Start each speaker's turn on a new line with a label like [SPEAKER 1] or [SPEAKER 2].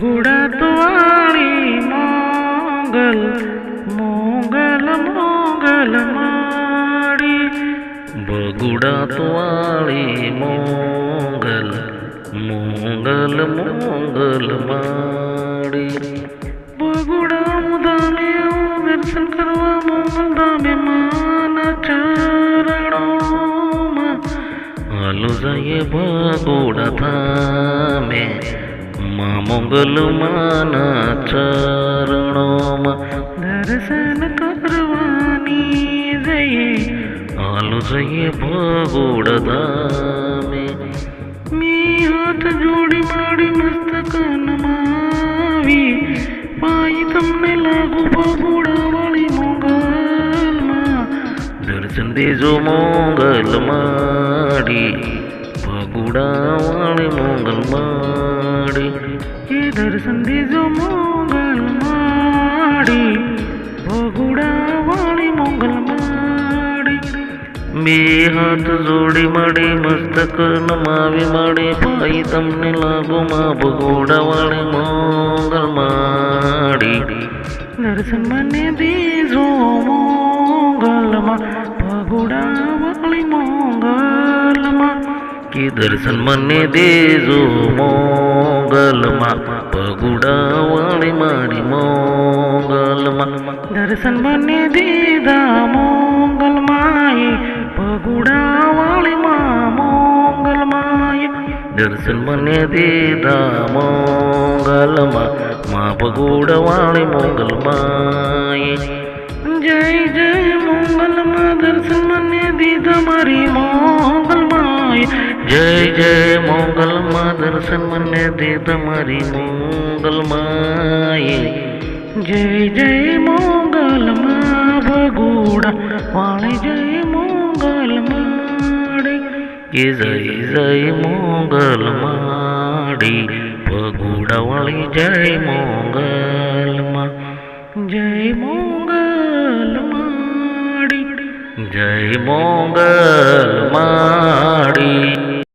[SPEAKER 1] बगुड़ा तुआरी Mongol Mongol Mongol माड़ी। बगुड़ा तुआरी मोंगल मोंगल मोंगल माड़ी। बगुड़ा मुदामे दर्शन करवा मोंगल दामे माना चरणों में। हालो जाए बगुड़ा थामे माँ मोंगल माना चरणों में। दर्शन करवानी जये हालो जाए बगुड़ा धामे। मी हाथ जोड़ी माड़ी मस्तक नमावी पाई तमने लागू बगुड़ा वाली मोंगल माँ। दर्शन देजो मोंगल माड़ी बगुड़ा वाली मोंगल माड़ी। ये दर्शन देजो मोंगल माड़ी बगुड़ा वाली मोंगल माड़ी। बे हाथ जोड़ी माड़ी मस्तक नमावी माड़ी पाई तमने लागो माँ बगुड़ा वाली मोंगल माड़ी। दर्शन मने दीजो मोंगल माँ बगुड़ा वाली मोंगल माँ। कि दर्शन मने दीजो मोंगल माँ बगुड़ा वाली मारी मोंगल माँ। दर्शन मने दीदा मोंगल माई बगुड़ा वाली माँ मोंगल माई। दर्शन मने दीदा मोंगल माँ बगुड़ा वाली मोंगल माई। जय जय मोंगल माँ दर्शन मने दीदा मारी मोंगल माई। जय जय मोंगल माँ दर्शन मने दीदा मारी मोंगल माई। जय जय मोंगल माँ बगुड़ा वाली जय मोंगल माड़ी। ये जय जय मोंगल माड़ी बगुड़ा वाली जय मोंगल माँ। जय मोंगल माड़ी जय मोंगल माड़ी।